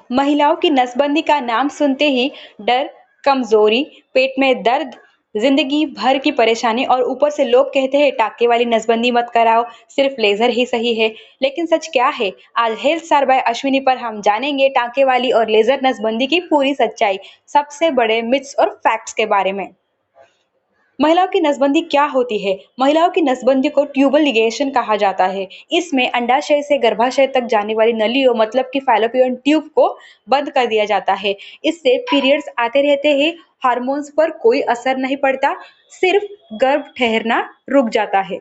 महिलाओं की नसबंदी का नाम सुनते ही डर, कमजोरी, पेट में दर्द, जिंदगी भर की परेशानी और ऊपर से लोग कहते हैं टाके वाली नसबंदी मत कराओ, सिर्फ लेजर ही सही है। लेकिन सच क्या है? आज हेल्थ स्टार बाय अश्विनी पर हम जानेंगे टाके वाली और लेजर नसबंदी की पूरी सच्चाई, सबसे बड़े मिथ्स और फैक्ट्स के बारे में। महिलाओं की नसबंदी क्या होती है? महिलाओं की नसबंदी को ट्यूबल लिगेशन कहा जाता है। इसमें अंडाशय से गर्भाशय तक जाने वाली नलियों मतलब कि फैलोपियन ट्यूब को बंद कर दिया जाता है। इससे पीरियड्स आते रहते हैं, हार्मोन्स पर कोई असर नहीं पड़ता, सिर्फ गर्भ ठहरना रुक जाता है।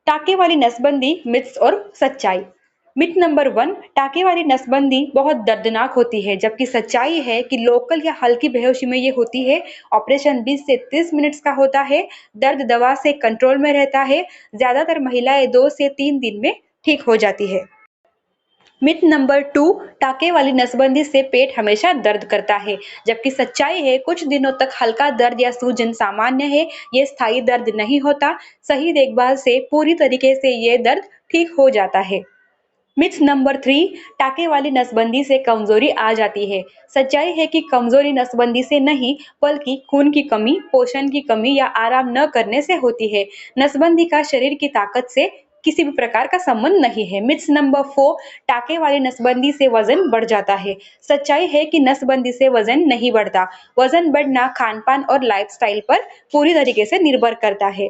टाके वाली नसबंदी मिथ्स और सच्चाई। मिथ नंबर 1, टाके वाली नसबंदी बहुत दर्दनाक होती है, जबकि सच्चाई है कि लोकल या हल्की बेहोशी में ये होती है। ऑपरेशन 20 से 30 मिनट्स का होता है, दर्द दवा से कंट्रोल में रहता है, ज्यादातर महिलाएं 2 से 3 दिन में ठीक हो जाती है। मिथ नंबर 2, टाके वाली नसबंदी से पेट हमेशा दर्द करता है, जबकि सच्चाई है कुछ दिनों तक हल्का दर्द या सूजन सामान्य है, ये स्थायी दर्द नहीं होता। सही देखभाल से पूरी तरीके से ये दर्द ठीक हो जाता है। मिथ नंबर 3, टाके वाली नसबंदी से कमजोरी आ जाती है। सच्चाई है कि कमजोरी नसबंदी से नहीं, बल्कि खून की कमी, पोषण की कमी या आराम न करने से होती है। नसबंदी का शरीर की ताकत से किसी भी प्रकार का संबंध नहीं है। मिथ नंबर 4, टाके वाली नसबंदी से वजन बढ़ जाता है। सच्चाई है कि नसबंदी से वजन नहीं बढ़ता। वजन बढ़ना खान पान और लाइफस्टाइल पर पूरी तरीके से निर्भर करता है।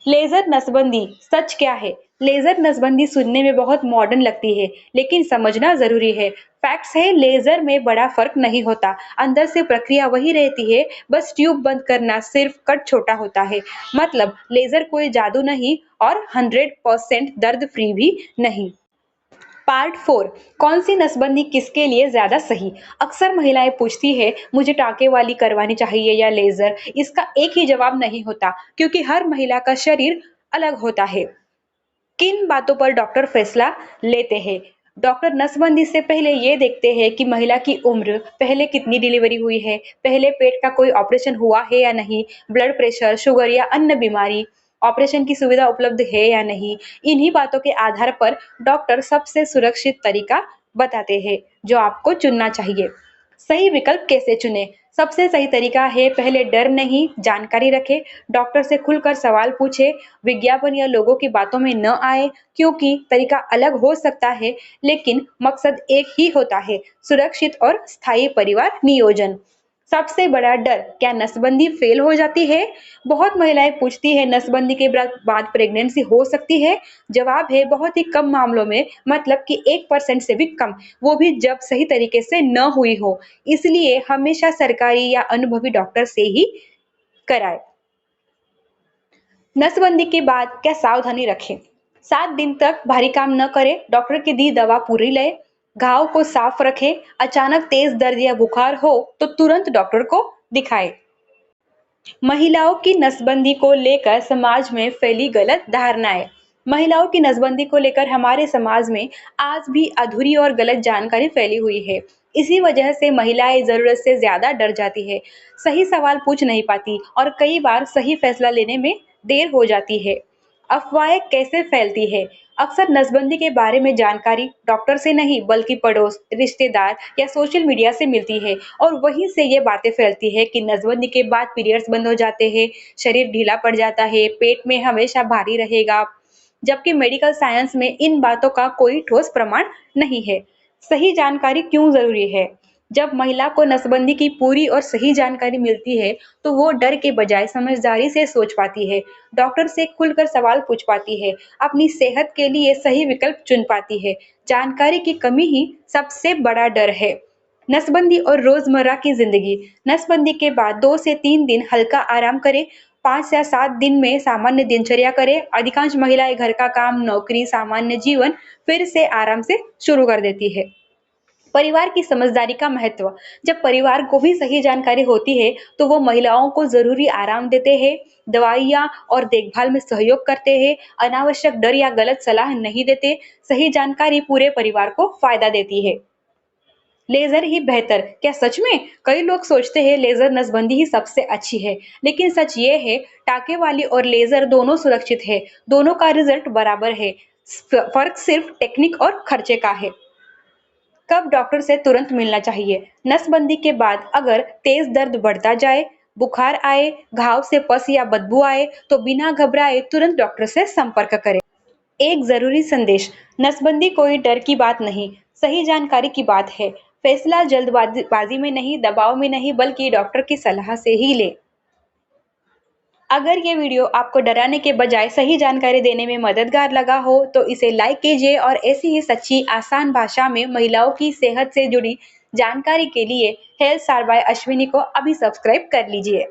लेजर नसबंदी सच क्या है? लेजर नसबंदी सुनने में बहुत मॉडर्न लगती है, लेकिन समझना जरूरी है। फैक्ट्स है, लेजर में बड़ा फर्क नहीं होता, अंदर से प्रक्रिया वही रहती है, बस ट्यूब बंद करना, सिर्फ कट छोटा होता है। मतलब लेजर कोई जादू नहीं और 100% दर्द फ्री भी नहीं। पार्ट 4, कौन सी नसबंदी किसके लिए ज्यादा सही? अक्सर महिलाएं पूछती है मुझे टाके वाली करवानी चाहिए या लेजर। इसका एक ही जवाब नहीं होता, क्योंकि हर महिला का शरीर अलग होता है। किन बातों पर डॉक्टर फैसला लेते हैं? डॉक्टर नसबंदी से पहले ये देखते हैं कि महिला की उम्र, पहले कितनी डिलीवरी हुई है, पहले पेट का कोई ऑपरेशन हुआ है या नहीं, ब्लड प्रेशर, शुगर या अन्य बीमारी, ऑपरेशन की सुविधा उपलब्ध है या नहीं। इन्हीं बातों के आधार पर डॉक्टर सबसे सुरक्षित तरीका बताते हैं जो आपको चुनना चाहिए। सही विकल्प कैसे चुने? सबसे सही तरीका है, पहले डर नहीं, जानकारी रखें, डॉक्टर से खुलकर सवाल पूछे, विज्ञापन या लोगों की बातों में न आए, क्योंकि तरीका अलग हो सकता है, लेकिन मकसद एक ही होता है, सुरक्षित और स्थायी परिवार नियोजन। सबसे बड़ा डर, क्या नसबंदी फेल हो जाती है? बहुत महिलाएं पूछती है नसबंदी के बाद प्रेगनेंसी हो सकती है? जवाब है बहुत ही कम मामलों में, मतलब कि 1% से भी कम, वो भी जब सही तरीके से न हुई हो। इसलिए हमेशा सरकारी या अनुभवी डॉक्टर से ही कराएं। नसबंदी के बाद क्या सावधानी रखें? 7 दिन तक भारी काम न करें, डॉक्टर की दी दवा पूरी लें, घाव को साफ रखें, अचानक तेज दर्द या बुखार हो तो तुरंत डॉक्टर को दिखाएं। महिलाओं की नसबंदी को लेकर समाज में फैली गलत धारणाएं। महिलाओं की नसबंदी को लेकर हमारे समाज में आज भी अधूरी और गलत जानकारी फैली हुई है। इसी वजह से महिलाएं जरूरत से ज्यादा डर जाती है, सही सवाल पूछ नहीं पाती और कई बार सही फैसला लेने में देर हो जाती है। अफवाहें कैसे फैलती है? अक्सर नसबंदी के बारे में जानकारी डॉक्टर से नहीं, बल्कि पड़ोस, रिश्तेदार या सोशल मीडिया से मिलती है और वहीं से ये बातें फैलती है कि नसबंदी के बाद पीरियड्स बंद हो जाते हैं, शरीर ढीला पड़ जाता है, पेट में हमेशा भारी रहेगा, जबकि मेडिकल साइंस में इन बातों का कोई ठोस प्रमाण नहीं है। सही जानकारी क्यों जरूरी है? जब महिला को नसबंदी की पूरी और सही जानकारी मिलती है, तो वो डर के बजाय समझदारी से सोच पाती है, डॉक्टर से खुलकर सवाल पूछ पाती है, अपनी सेहत के लिए सही विकल्प चुन पाती है। जानकारी की कमी ही सबसे बड़ा डर है। नसबंदी और रोजमर्रा की जिंदगी। नसबंदी के बाद 2 से 3 दिन हल्का आराम करें, 5 या 7 दिन में सामान्य दिनचर्या करें। अधिकांश महिलाएं घर का काम, नौकरी, सामान्य जीवन फिर से आराम से शुरू कर देती है। परिवार की समझदारी का महत्व। जब परिवार को भी सही जानकारी होती है, तो वो महिलाओं को जरूरी आराम देते हैं, दवाइयाँ और देखभाल में सहयोग करते हैं, अनावश्यक डर या गलत सलाह नहीं देते। सही जानकारी पूरे परिवार को फायदा देती है। लेजर ही बेहतर, क्या सच में? कई लोग सोचते हैं लेजर नसबंदी ही सबसे अच्छी है, लेकिन सच ये है टाके वाली और लेजर दोनों सुरक्षित है, दोनों का रिजल्ट बराबर है। फर्क सिर्फ टेक्निक और खर्चे का है। कब डॉक्टर से तुरंत मिलना चाहिए? नसबंदी के बाद अगर तेज दर्द बढ़ता जाए, बुखार आए, घाव से पस या बदबू आए, तो बिना घबराए तुरंत डॉक्टर से संपर्क करें। एक जरूरी संदेश, नसबंदी कोई डर की बात नहीं, सही जानकारी की बात है। फैसला जल्दबाजी में नहीं, दबाव में नहीं, बल्कि डॉक्टर की सलाह से ही ले। अगर ये वीडियो आपको डराने के बजाय सही जानकारी देने में मददगार लगा हो, तो इसे लाइक कीजिए और ऐसी ही सच्ची आसान भाषा में महिलाओं की सेहत से जुड़ी जानकारी के लिए हेल्थ स्टार बाय अश्विनी को अभी सब्सक्राइब कर लीजिए।